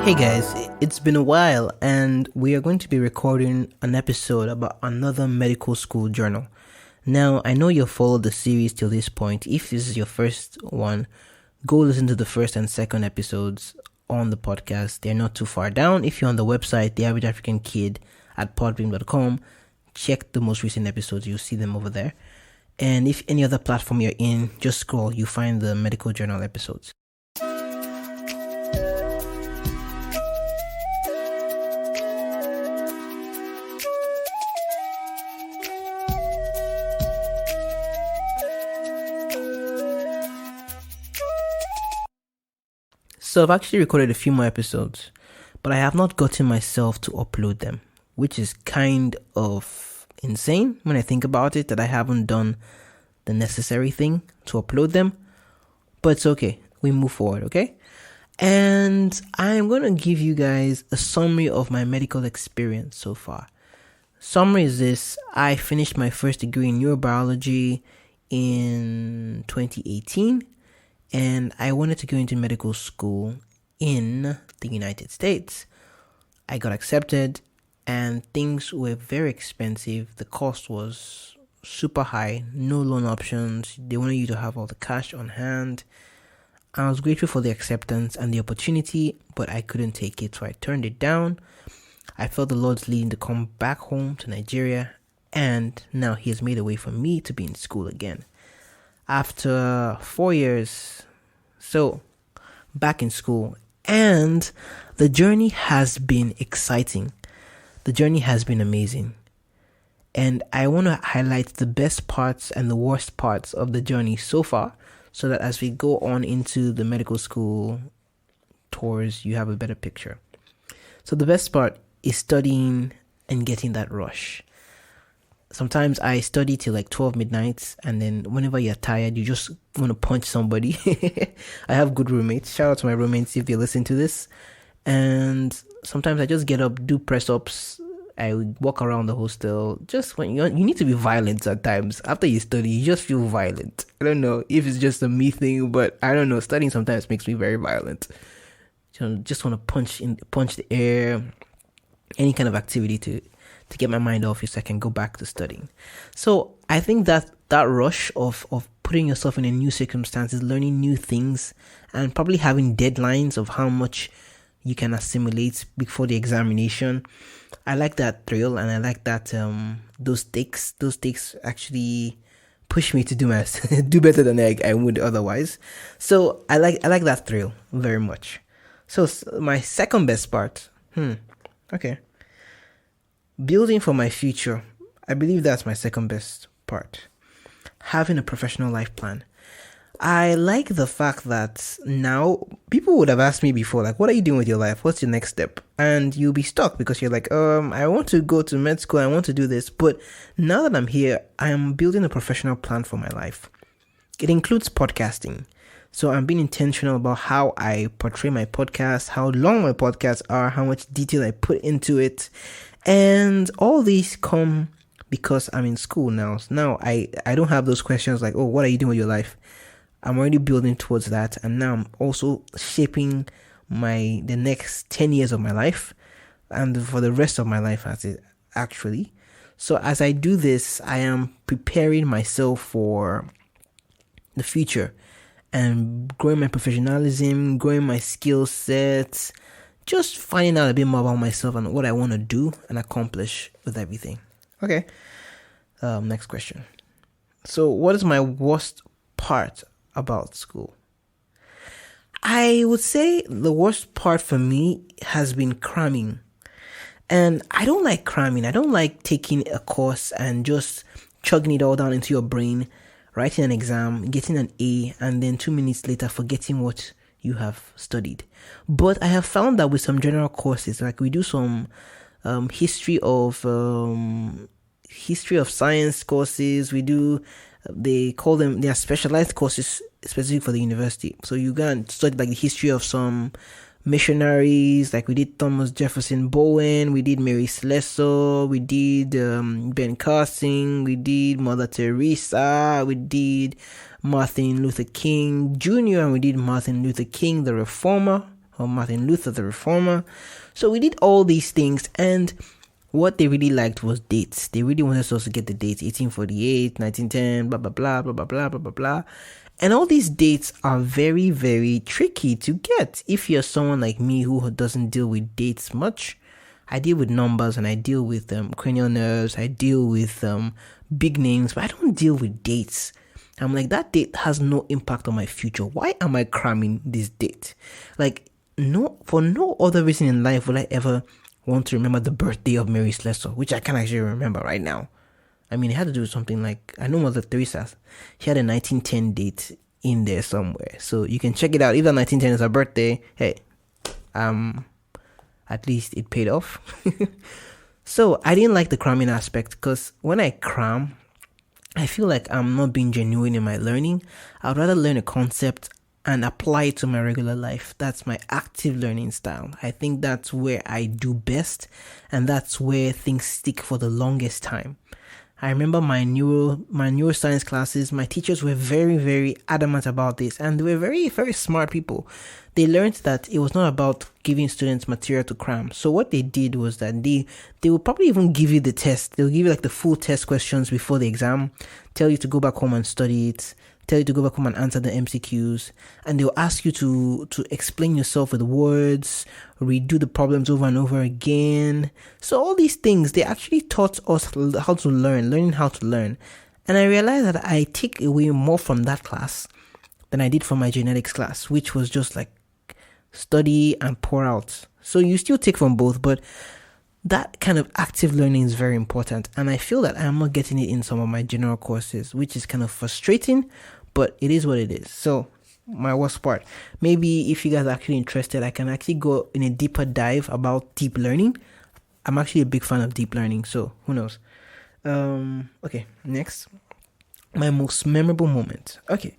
Hey guys, it's been a while and we are going to be recording an episode about another medical school journal. Now, I know you've followed the series till this point. If this is your first one, go listen to the first and second episodes on the podcast. They're not too far down. If you're on the website, The Average African Kid at podbeam.com, check the most recent episodes. You'll see them over there. And if any other platform you're in, just scroll. You find the medical journal episodes. So I've actually recorded a few more episodes, but I have not gotten myself to upload them, which is kind of insane when I think about it, that I haven't done the necessary thing to upload them. But it's okay. We move forward, okay? And I'm going to give you guys a summary of my medical experience so far. Summary is this: I finished my first degree in neurobiology in 2018. And I wanted to go into medical school in the United States. I got accepted and things were very expensive. The cost was super high, no loan options. They wanted you to have all the cash on hand. I was grateful for the acceptance and the opportunity, but I couldn't take it, so I turned it down. I felt the Lord's leading to come back home to Nigeria, and now He has made a way for me to be in school again. After 4 years, so back in school, and the journey has been exciting. The journey has been amazing. And I want to highlight the best parts and the worst parts of the journey so far, so that as we go on into the medical school tours, you have a better picture. So the best part is studying and getting that rush. Sometimes I study till like 12 midnight, and then whenever you're tired, you just want to punch somebody. I have good roommates. Shout out to my roommates if they listen to this. And sometimes I just get up, do press-ups. I walk around the hostel. Just when you need to be violent at times. After you study, you just feel violent. I don't know if it's just a me thing, but I don't know. Studying sometimes makes me very violent. Just want to punch the air. Any kind of activity to get my mind off it so I can go back to studying. So I think that rush of putting yourself in a new circumstances, learning new things, and probably having deadlines of how much you can assimilate before the examination, I like that thrill, and I like that those takes actually push me to do better than I would otherwise. So I like that thrill very much. So my second best part, okay. Building for my future. I believe that's my second best part. Having a professional life plan. I like the fact that now people would have asked me before, like, what are you doing with your life? What's your next step? And you'll be stuck because you're like, I want to go to med school. I want to do this. But now that I'm here, I am building a professional plan for my life. It includes podcasting. So I'm being intentional about how I portray my podcast, how long my podcasts are, how much detail I put into it. And all these come because I'm in school now. So now I don't have those questions like, what are you doing with your life? I'm already building towards that. And now I'm also shaping the next 10 years of my life and for the rest of my life actually. So as I do this, I am preparing myself for the future and growing my professionalism, growing my skill sets, just finding out a bit more about myself and what I want to do and accomplish with everything. Okay. Next question. So what is my worst part about school? I would say the worst part for me has been cramming. And I don't like cramming. I don't like taking a course and just chugging it all down into your brain, writing an exam, getting an A, and then 2 minutes later forgetting what you have studied. But I have found that with some general courses, like we do some history of science courses, they are specialized courses specific for the university. So you can study like the history of some missionaries, like we did Thomas Jefferson Bowen, we did Mary Slessor, we did Ben Carson, we did Mother Teresa, we did Martin Luther King Jr., and we did Martin Luther King the Reformer. or Martin Luther the Reformer. So we did all these things, and what they really liked was dates. They really wanted us to get the dates: 1848, 1910, blah blah blah blah blah blah blah blah blah. And all these dates are very, very tricky to get if you're someone like me who doesn't deal with dates much. I deal with numbers, and I deal with cranial nerves. I deal with big names, but I don't deal with dates. I'm like, that date has no impact on my future. Why am I cramming this date? Like, for no other reason in life will I ever want to remember the birthday of Mary Slessor, which I can't actually remember right now. I mean, it had to do with something like, I know Mother Teresa, she had a 1910 date in there somewhere. So you can check it out. If that 1910 is her birthday, hey, at least it paid off. So I didn't like the cramming aspect, because when I cram, I feel like I'm not being genuine in my learning. I'd rather learn a concept and apply it to my regular life. That's my active learning style. I think that's where I do best, and that's where things stick for the longest time. I remember my neuroscience classes, my teachers were very, very adamant about this, and they were very, very smart people. They learned that it was not about giving students material to cram. So what they did was that they will probably even give you the test. They'll give you like the full test questions before the exam, tell you to go back home and study it, tell you to go back home and answer the MCQs, and they'll ask you to explain yourself with words, redo the problems over and over again. So all these things, they actually taught us how to learning how to learn. And I realized that I take away more from that class than I did from my genetics class, which was just like study and pour out. So you still take from both, but that kind of active learning is very important. And I feel that I'm not getting it in some of my general courses, which is kind of frustrating, but it is what it is. So my worst part, maybe if you guys are actually interested, I can actually go in a deeper dive about deep learning. I'm actually a big fan of deep learning, so who knows. Okay, next, my most memorable moment. Okay,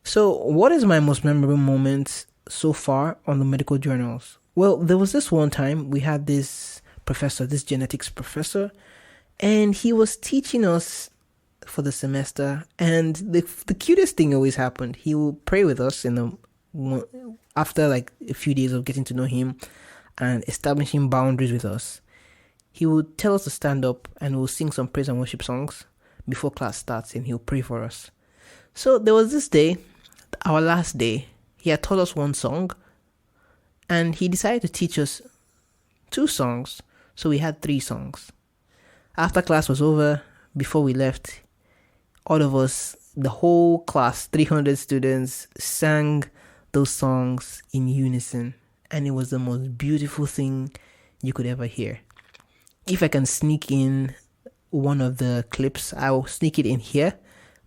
so what is my most memorable moment so far on the medical journals? Well, there was this one time we had this professor, this genetics professor, and he was teaching us for the semester, and the cutest thing always happened. He will pray with us after like a few days of getting to know him and establishing boundaries with us. He would tell us to stand up, and we'll sing some praise and worship songs before class starts, and he'll pray for us. So there was this day, our last day, he had taught us one song, and he decided to teach us 2 songs, so we had 3 songs. After class was over, before we left, all of us, the whole class, 300 students, sang those songs in unison, and it was the most beautiful thing you could ever hear. If I can sneak in one of the clips, I will sneak it in here.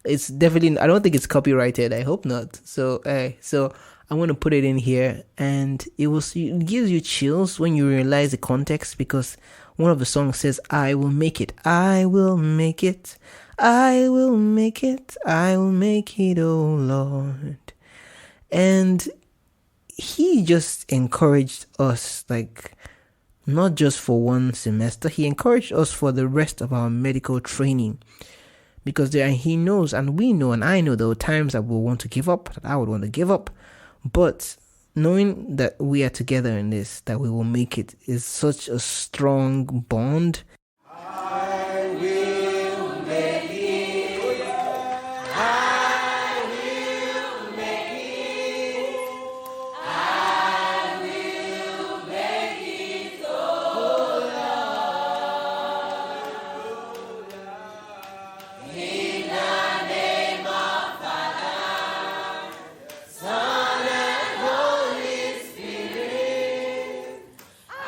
It's definitely, I don't think it's copyrighted. I hope not. So I'm going to put it in here, and it gives you chills when you realize the context, because one of the songs says, I will make it, I will make it, I will make it, I will make it, oh Lord. And he just encouraged us, like, not just for one semester, he encouraged us for the rest of our medical training. Because he knows, and we know, and I know there were times that we'll want to give up, that I would want to give up. But knowing that we are together in this, that we will make it, is such a strong bond. I will make it. I will make it. I will make it, oh Lord. In the name of Father, Son, and Holy Spirit, I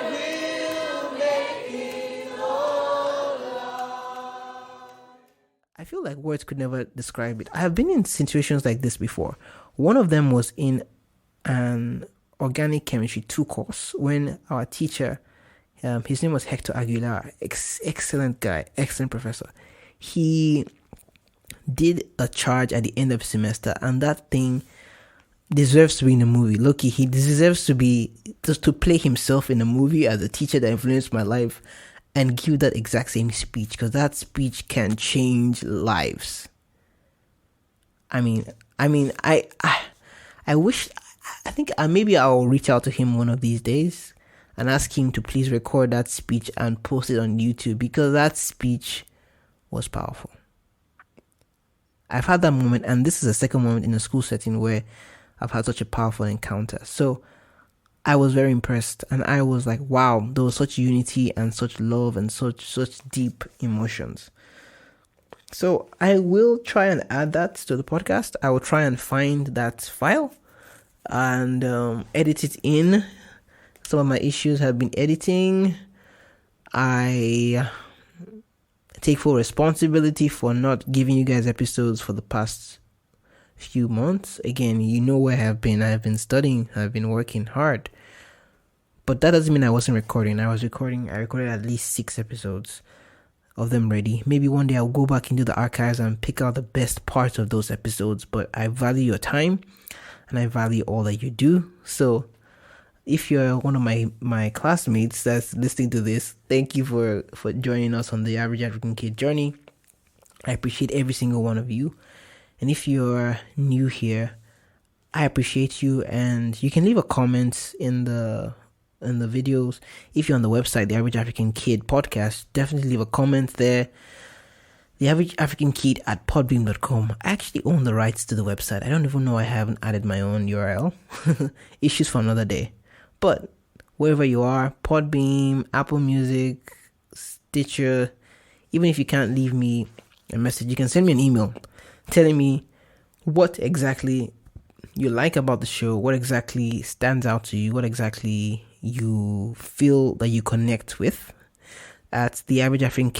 will make it, oh Lord. I feel like words could never describe it. I have been in situations like this before. One of them was in an organic chemistry 2 course when our teacher, his name was Hector Aguilar, excellent guy, excellent professor. He did a charge at the end of the semester, and that thing deserves to be in a movie. Look, he deserves to be, just to play himself in a movie as a teacher that influenced my life, and give that exact same speech, because that speech can change lives. I wish I think maybe I'll reach out to him one of these days and ask him to please record that speech and post it on YouTube, because that speech was powerful. I've had that moment, and this is the second moment in a school setting where I've had such a powerful encounter. So I was very impressed, and I was like, wow, there was such unity and such love and such deep emotions. So I will try and add that to the podcast. I will try and find that file and edit it in. Some of my issues have been editing. I take full responsibility for not giving you guys episodes for the past few months. Again, you know where I have been. I have been studying. I've been working hard. But that doesn't mean I wasn't recording. I recorded at least 6 episodes of them ready. Maybe one day I'll go back into the archives and pick out the best parts of those episodes. But I value your time and I value all that you do. So if you're one of my classmates that's listening to this, thank you for joining us on the Average African Kid journey. I appreciate every single one of you. And if you're new here, I appreciate you. And you can leave a comment in the videos. If you're on the website, the Average African Kid podcast, definitely leave a comment there. The Average African Kid at podbeam.com. I actually own the rights to the website. I don't even know I haven't added my own URL. Issues for another day. But wherever you are, Podbeam, Apple Music, Stitcher, even if you can't leave me a message, you can send me an email telling me what exactly you like about the show, what exactly stands out to you, what exactly you feel that you connect with, at the average African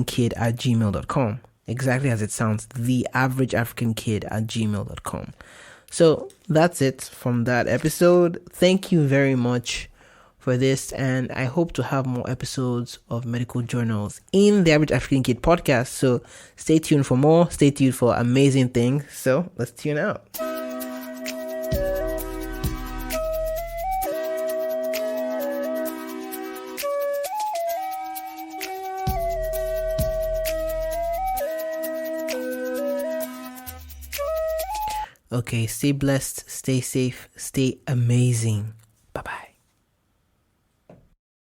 kid at gmail.com. Exactly as it sounds, the average African kid at gmail.com. So that's it from that episode. Thank you very much for this, and I hope to have more episodes of medical journals in the Average African Kid podcast. So stay tuned for more. Stay tuned for amazing things. So let's tune out. Okay, stay blessed, stay safe, stay amazing. Bye-bye.